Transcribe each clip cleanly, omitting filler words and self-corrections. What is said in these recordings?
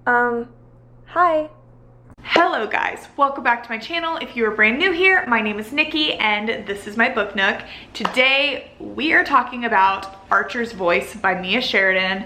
Hi. Hello guys, welcome back to my channel. If you are brand new here, my name is Nikki and this is my book nook. Today we are talking about Archer's Voice by Mia Sheridan.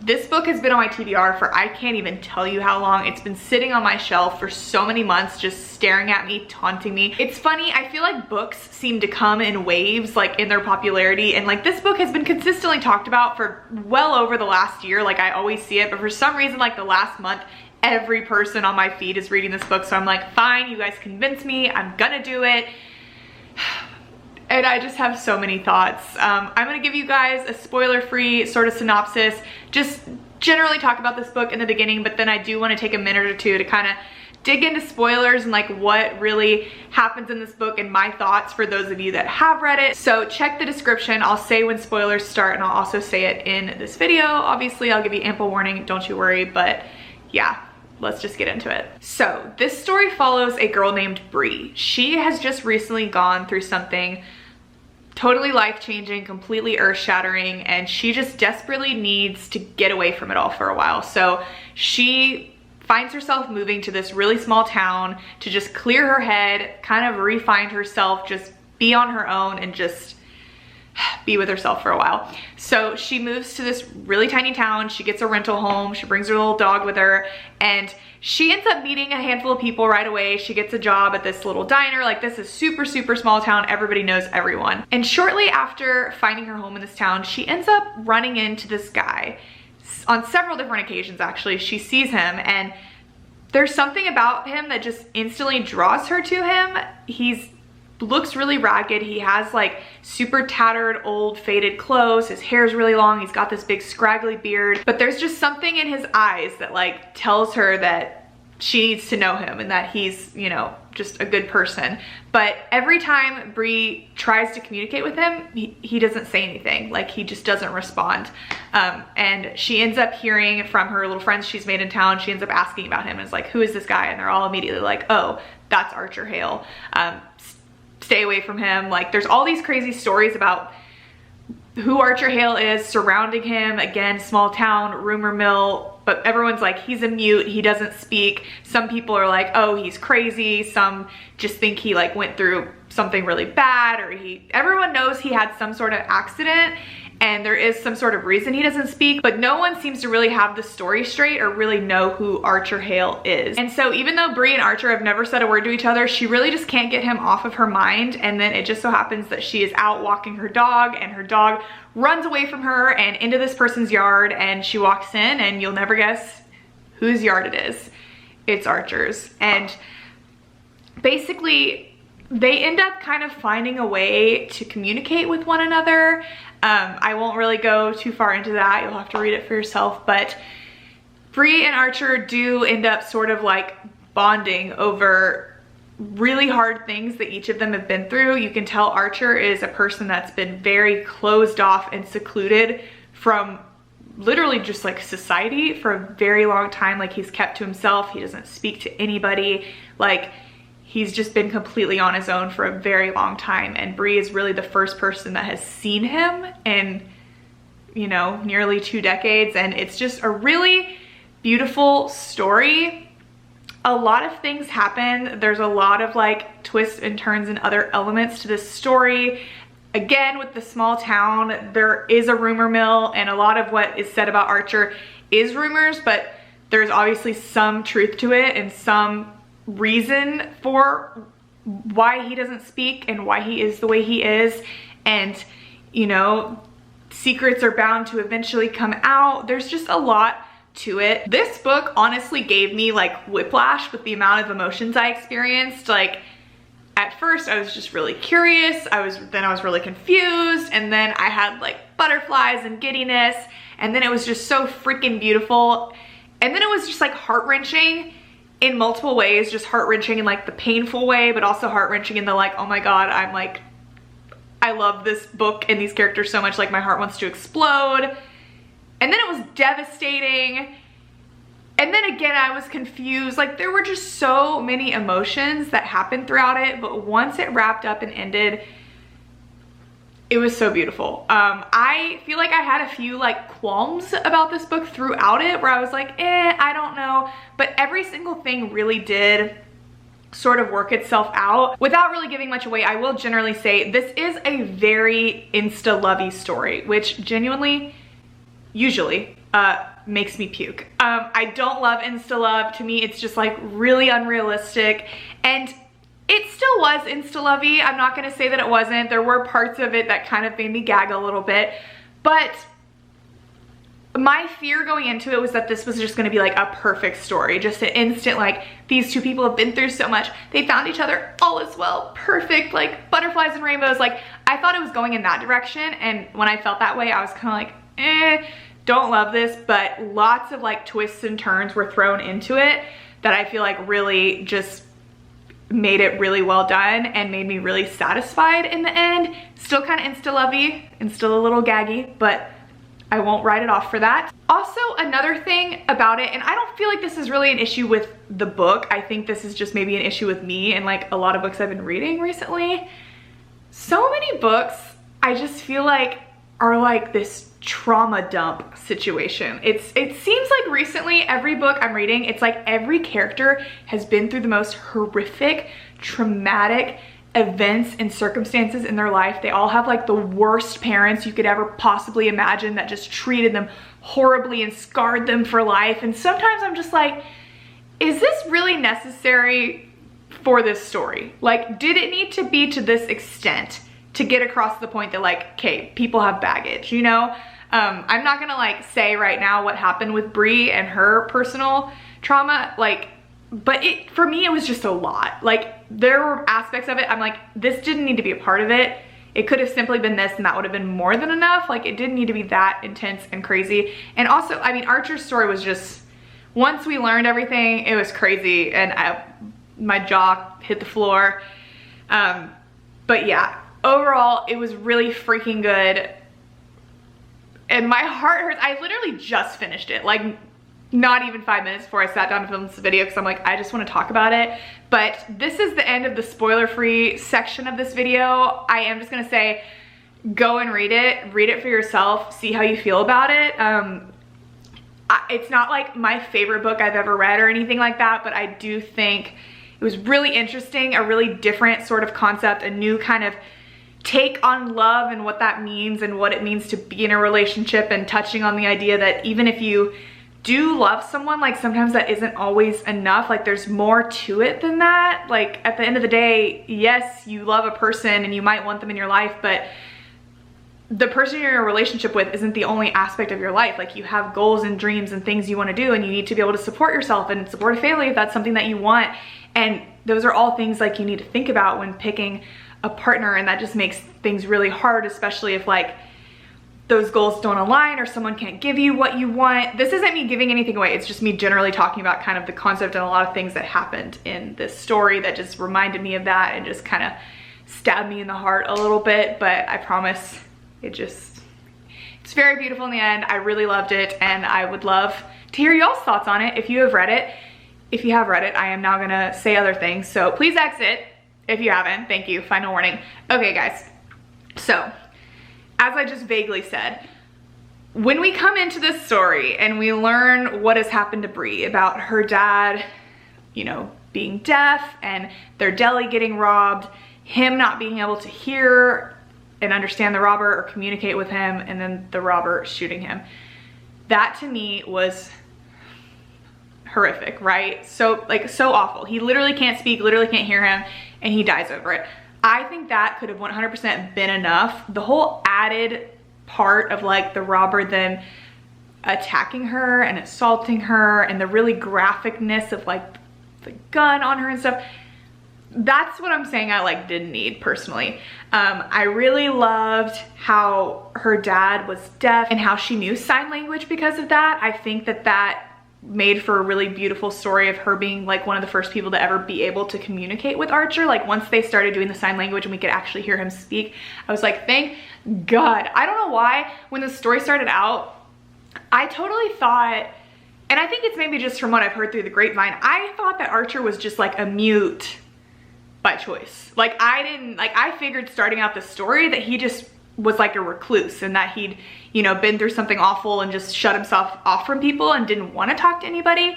This book has been on my TBR for I can't even tell you how long. It's been sitting on my shelf for so many months, just staring at me, taunting me. It's funny, I feel like books seem to come in waves, like in their popularity, and like this book has been consistently talked about for well over the last year. Like I always see it, but for some reason, like the last month, every person on my feed is reading this book. So I'm like, fine, you guys convinced me, I'm gonna do it. And I just have so many thoughts. I'm gonna give you guys a spoiler-free sort of synopsis, just generally talk about this book in the beginning, but then I do wanna take a minute or two to kind of dig into spoilers and like what really happens in this book and my thoughts for those of you that have read it. So check the description. I'll say when spoilers start and I'll also say it in this video. Obviously, I'll give you ample warning, don't you worry, but yeah. Let's just get into it. So this story follows a girl named Bree. She has just recently gone through something totally life-changing, completely earth-shattering, and she just desperately needs to get away from it all for a while. So she finds herself moving to this really small town to just clear her head, kind of re-find herself, just be on her own and just be with herself for a while. So she moves to this really tiny town. She gets a rental home. She brings her little dog with her, and she ends up meeting a handful of people right away. She gets a job at this little diner. Like, this is super, super small town. Everybody knows everyone. And shortly after finding her home in this town, she ends up running into this guy on several different occasions. Actually, she sees him, and there's something about him that just instantly draws her to him. He's looks really ragged. He has like super tattered, old, faded clothes. His hair's really long. He's got this big scraggly beard, but there's just something in his eyes that like tells her that she needs to know him and that he's, you know, just a good person. But every time Bree tries to communicate with him, he doesn't say anything. Like, he just doesn't respond. And she ends up hearing from her little friends she's made in town. She ends up asking about him and is like, who is this guy? And they're all immediately like, oh, that's Archer Hale. Stay away from him. Like, there's all these crazy stories about who Archer Hale is surrounding him. Again, small town, rumor mill, but everyone's like, he's a mute, he doesn't speak. Some people are like, oh, he's crazy. Some just think he like went through something really bad, or everyone knows he had some sort of accident and there is some sort of reason he doesn't speak, but no one seems to really have the story straight or really know who Archer Hale is. And so even though Bree and Archer have never said a word to each other, she really just can't get him off of her mind. And then it just so happens that she is out walking her dog, and her dog runs away from her and into this person's yard, and she walks in, and you'll never guess whose yard it is. It's Archer's. And basically, they end up kind of finding a way to communicate with one another. I won't really go too far into that. You'll have to read it for yourself. But Bree and Archer do end up sort of like bonding over really hard things that each of them have been through. You can tell Archer is a person that's been very closed off and secluded from literally just like society for a very long time. Like, he's kept to himself. He doesn't speak to anybody. Like, he's just been completely on his own for a very long time. And Bree is really the first person that has seen him in, you know, nearly 2 decades. And it's just a really beautiful story. A lot of things happen. There's a lot of like twists and turns and other elements to this story. Again, with the small town, there is a rumor mill, and a lot of what is said about Archer is rumors, but there's obviously some truth to it and some reason for why he doesn't speak and why he is the way he is. And, you know, secrets are bound to eventually come out. There's just a lot to it. This book honestly gave me like whiplash with the amount of emotions I experienced. Like, at first I was just really curious, then I was really confused, and then I had like butterflies and giddiness, and then it was just so freaking beautiful, and then it was just like heart-wrenching in multiple ways. Just heart-wrenching in like the painful way, but also heart-wrenching in the like, oh my god, I love this book and these characters so much, like my heart wants to explode. And then it was devastating, and then again I was confused. Like, there were just so many emotions that happened throughout it, but once it wrapped up and ended, it was so beautiful. I feel like I had a few like qualms about this book throughout it where I was like, I don't know. But every single thing really did sort of work itself out. Without really giving much away, I will generally say this is a very insta-lovey story, which genuinely, usually, makes me puke. I don't love insta-love. To me, it's just like really unrealistic. And it still was insta-lovey. I'm not gonna say that it wasn't. There were parts of it that kind of made me gag a little bit, but my fear going into it was that this was just gonna be like a perfect story. Just an instant, like, these two people have been through so much. They found each other, all is well, perfect, like butterflies and rainbows. Like, I thought it was going in that direction, and when I felt that way, I was kind of like, don't love this, but lots of like twists and turns were thrown into it that I feel like really just made it really well done and made me really satisfied in the end. Still kind of insta-lovey and still a little gaggy, but I won't write it off for that. Also, another thing about it, and I don't feel like this is really an issue with the book. I think this is just maybe an issue with me and like a lot of books I've been reading recently. So many books I just feel like are like this trauma dump situation. It seems like recently every book I'm reading, it's like every character has been through the most horrific, traumatic events and circumstances in their life. They all have like the worst parents you could ever possibly imagine that just treated them horribly and scarred them for life. And sometimes I'm just like, is this really necessary for this story? Like, did it need to be to this extent to get across the point that like, okay, people have baggage, you know? I'm not gonna like say right now what happened with Brie and her personal trauma, like, but for me, it was just a lot. Like, there were aspects of it, I'm like, this didn't need to be a part of it. It could have simply been this and that would have been more than enough. Like, it didn't need to be that intense and crazy. And also, I mean, Archer's story was just, once we learned everything, it was crazy and my jaw hit the floor. But yeah, overall, it was really freaking good. And my heart hurts. I literally just finished it, like not even 5 minutes before I sat down to film this video, because I'm like, I just want to talk about it. But this is the end of the spoiler-free section of this video. I am just gonna say, go and read it for yourself, see how you feel about it. It's not like my favorite book I've ever read or anything like that, but I do think it was really interesting, a really different sort of concept, a new kind of take on love and what that means and what it means to be in a relationship, and touching on the idea that even if you do love someone, like sometimes that isn't always enough. Like, there's more to it than that. Like, at the end of the day, yes, you love a person and you might want them in your life, but the person you're in a relationship with isn't the only aspect of your life. Like, you have goals and dreams and things you want to do, and you need to be able to support yourself and support a family if that's something that you want. And those are all things like you need to think about when picking a partner, and that just makes things really hard, especially if like those goals don't align or someone can't give you what you want. This isn't me giving anything away, it's just me generally talking about kind of the concept and a lot of things that happened in this story that just reminded me of that and just kind of stabbed me in the heart a little bit. But I promise it's very beautiful in the end. I really loved it, and I would love to hear y'all's thoughts on it if you have read it. If you have read it, I am now gonna say other things, so please exit if you haven't. Thank you, final warning. Okay guys, so as I just vaguely said, when we come into this story and we learn what has happened to Brie, about her dad, you know, being deaf and their deli getting robbed, him not being able to hear and understand the robber or communicate with him, and then the robber shooting him, that to me was horrific, right? So like, so awful. He literally can't speak, literally can't hear him, and he dies over it. I think that could have 100% been enough. The whole added part of like the robber then attacking her and assaulting her, and the really graphicness of like the gun on her and stuff, that's what I'm saying I like didn't need personally. I really loved how her dad was deaf and how she knew sign language because of that. I think that made for a really beautiful story of her being like one of the first people to ever be able to communicate with Archer. Like, once they started doing the sign language and we could actually hear him speak, I was like, thank God. I don't know why, when the story started out, I totally thought, and I think it's maybe just from what I've heard through the grapevine, I thought that Archer was just like a mute by choice. Like, I figured starting out the story that he just was like a recluse, and that he'd, you know, been through something awful and just shut himself off from people and didn't want to talk to anybody,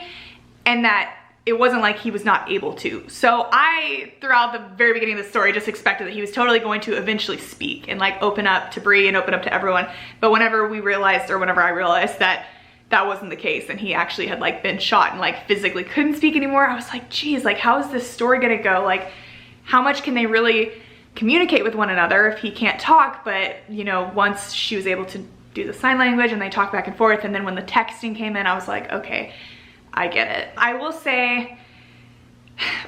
and that it wasn't like he was not able to. So I, throughout the very beginning of the story, just expected that he was totally going to eventually speak and like open up to Bree and open up to everyone. But whenever we realized, or whenever I realized that that wasn't the case and he actually had like been shot and like physically couldn't speak anymore, I was like, geez, like how is this story gonna go? Like how much can they really communicate with one another if he can't talk? But you know, once she was able to do the sign language and they talked back and forth, and then when the texting came in, I was like, okay, I get it. I will say,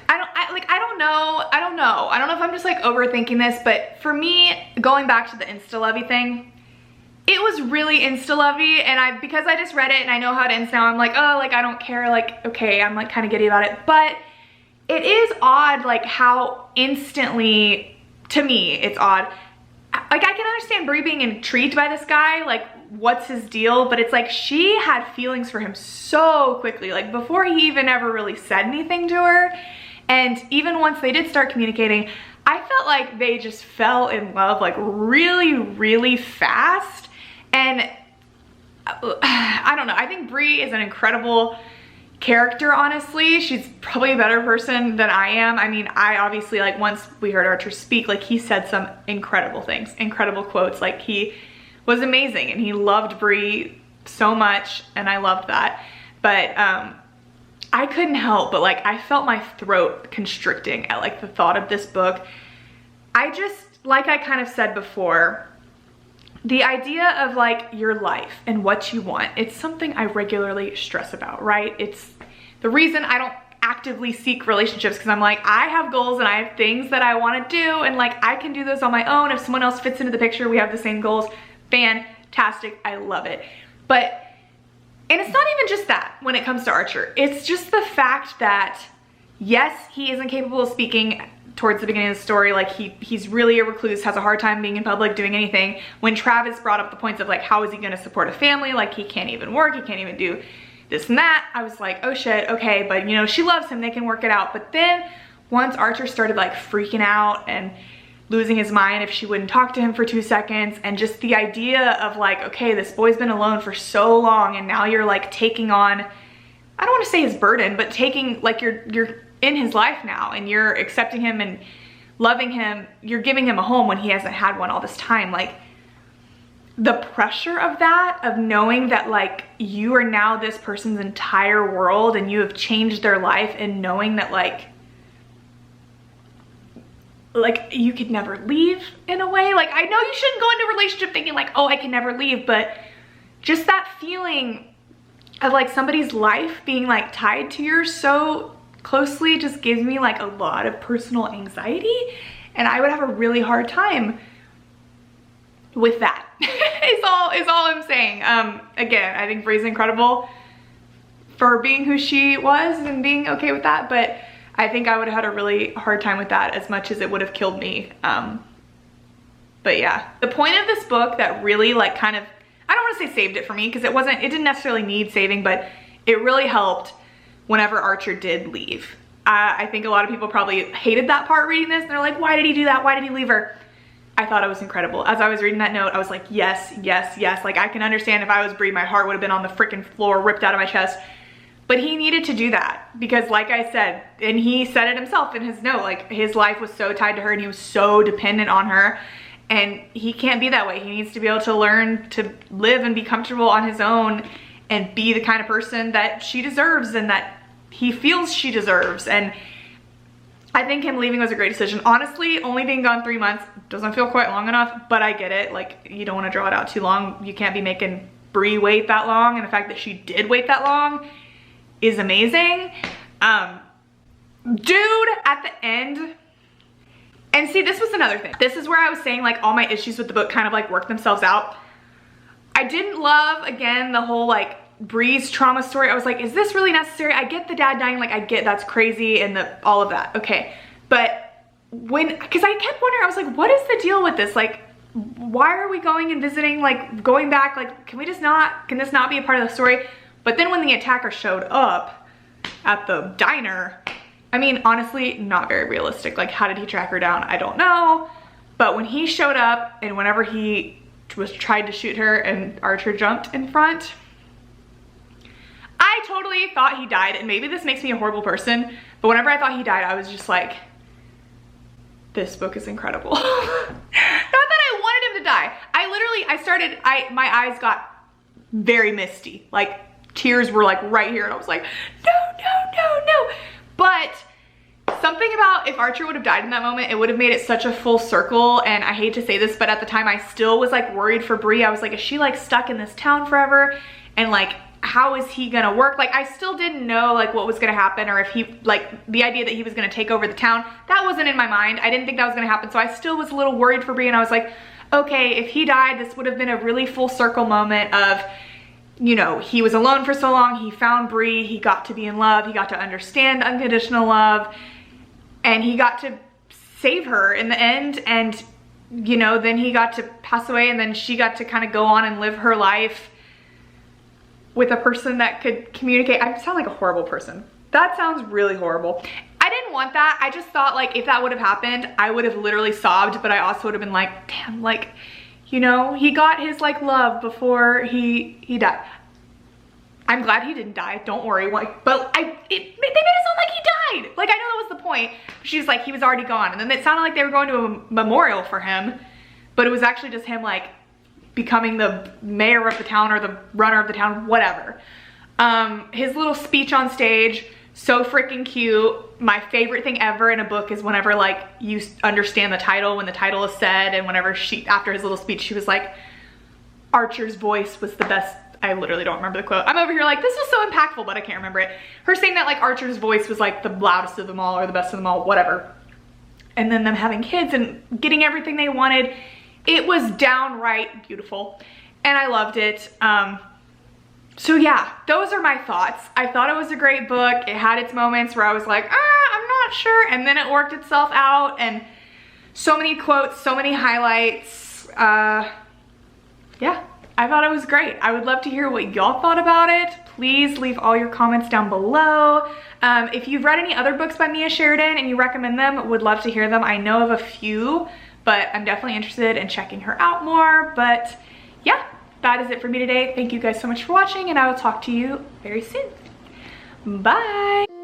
I don't know if I'm just like overthinking this, but for me, going back to the insta-lovey thing, it was really insta-lovey, and because I just read it and I know how it ends now, I'm like, oh, like I don't care, like okay, I'm like kind of giddy about it. But it is odd like how instantly, to me, it's odd. Like I can understand Bree being intrigued by this guy, like what's his deal, but it's like she had feelings for him so quickly, like before he even ever really said anything to her. And even once they did start communicating, I felt like they just fell in love like really, really fast. And I don't know, I think Bree is an incredible character, honestly. She's probably a better person than I am. I mean, I obviously, like once we heard Archer speak, like he said some incredible things, incredible quotes, like he was amazing and he loved Bree so much, and I loved that. But I couldn't help but like I felt my throat constricting at like the thought of this book. I just, like I kind of said before, the idea of like your life and what you want, it's something I regularly stress about, right? It's the reason I don't actively seek relationships, because I'm like, I have goals and I have things that I want to do, and like I can do those on my own. If someone else fits into the picture, we have the same goals, fantastic, I love it. But, and it's not even just that when it comes to Archer, it's just the fact that yes, he isn't capable of speaking towards the beginning of the story. Like he's really a recluse, has a hard time being in public, doing anything. When Travis brought up the points of like, how is he gonna support a family? Like he can't even work, he can't even do this and that. I was like, oh shit, okay, but you know, she loves him, they can work it out. But then once Archer started like freaking out and losing his mind if she wouldn't talk to him for 2 seconds, and just the idea of like, okay, this boy's been alone for so long and now you're like taking on, I don't want to say his burden, but taking like you're in his life now and you're accepting him and loving him, you're giving him a home when he hasn't had one all this time. Like the pressure of that, of knowing that like you are now this person's entire world and you have changed their life, and knowing that like you could never leave in a way. Like I know you shouldn't go into a relationship thinking like, oh, I can never leave, but just that feeling of like somebody's life being like tied to yours so closely just gives me like a lot of personal anxiety, and I would have a really hard time with that. is all I'm saying. Again, I think Bree's incredible for being who she was and being okay with that, but I think I would have had a really hard time with that as much as it would have killed me. But yeah, the point of this book that really like kind of, I don't want to say saved it for me, because it didn't necessarily need saving, but it really helped whenever Archer did leave. I think a lot of people probably hated that part reading this, and they're like, why did he do that? Why did he leave her? I thought it was incredible. As I was reading that note, I was like, yes, yes, yes. Like I can understand if I was Bree, my heart would have been on the freaking floor, ripped out of my chest. But he needed to do that because, like I said, and he said it himself in his note, like his life was so tied to her and he was so dependent on her, and he can't be that way. He needs to be able to learn to live and be comfortable on his own and be the kind of person that she deserves and that he feels she deserves. And I think him leaving was a great decision. Honestly, only being gone 3 months doesn't feel quite long enough, but I get it. Like, you don't want to draw it out too long. You can't be making Bree wait that long, and the fact that she did wait that long is amazing. Dude, at the end, and see, this was another thing. This is where I was saying like all my issues with the book kind of like work themselves out. I didn't love, again, the whole like Bree's trauma story. I was like, is this really necessary? I get the dad dying, like I get that's crazy and all of that, okay. But because I kept wondering, I was like, what is the deal with this? Like, why are we going and visiting, like going back? Like, can this not be a part of the story? But then when the attacker showed up at the diner, I mean, honestly, not very realistic. Like, how did he track her down? I don't know. But when he showed up and whenever he tried to shoot her and Archer jumped in front, I totally thought he died. And maybe this makes me a horrible person, but whenever I thought he died, I was just like, this book is incredible. Not that I wanted him to die. My eyes got very misty. Like tears were like right here and I was like, no, no, no, no. But something about if Archer would have died in that moment, it would have made it such a full circle. And I hate to say this, but at the time I still was like worried for Bree. I was like, is she like stuck in this town forever? And like, how is he gonna work? Like I still didn't know like what was gonna happen, or if he, like the idea that he was gonna take over the town, that wasn't in my mind. I didn't think that was gonna happen. So I still was a little worried for Bree, and I was like, okay, if he died, this would have been a really full circle moment of, you know, he was alone for so long, he found Bree, he got to be in love, he got to understand unconditional love, and he got to save her in the end. And, you know, then he got to pass away, and then she got to kind of go on and live her life with a person that could communicate. I sound like a horrible person. That sounds really horrible. I didn't want that. I just thought like if that would have happened, I would have literally sobbed, but I also would have been like, damn, like, you know, he got his like love before he died. I'm glad he didn't die, don't worry. Like, but they made it sound like he died. Like I know that was the point. She's like, he was already gone. And then it sounded like they were going to a memorial for him, but it was actually just him like becoming the mayor of the town or the runner of the town, whatever. His little speech on stage, so freaking cute. My favorite thing ever in a book is whenever like you understand the title, when the title is said, and whenever after his little speech, she was like, Archer's voice was the best. I literally don't remember the quote. I'm over here like, this was so impactful, but I can't remember it. Her saying that like Archer's voice was like the loudest of them all or the best of them all, whatever. And then them having kids and getting everything they wanted. It was downright beautiful and I loved it. So yeah, those are my thoughts. I thought it was a great book. It had its moments where I was like, I'm not sure. And then it worked itself out, and so many quotes, so many highlights. Yeah, I thought it was great. I would love to hear what y'all thought about it. Please leave all your comments down below. If you've read any other books by Mia Sheridan and you recommend them, would love to hear them. I know of a few, but I'm definitely interested in checking her out more. But yeah, that is it for me today. Thank you guys so much for watching, and I will talk to you very soon. Bye.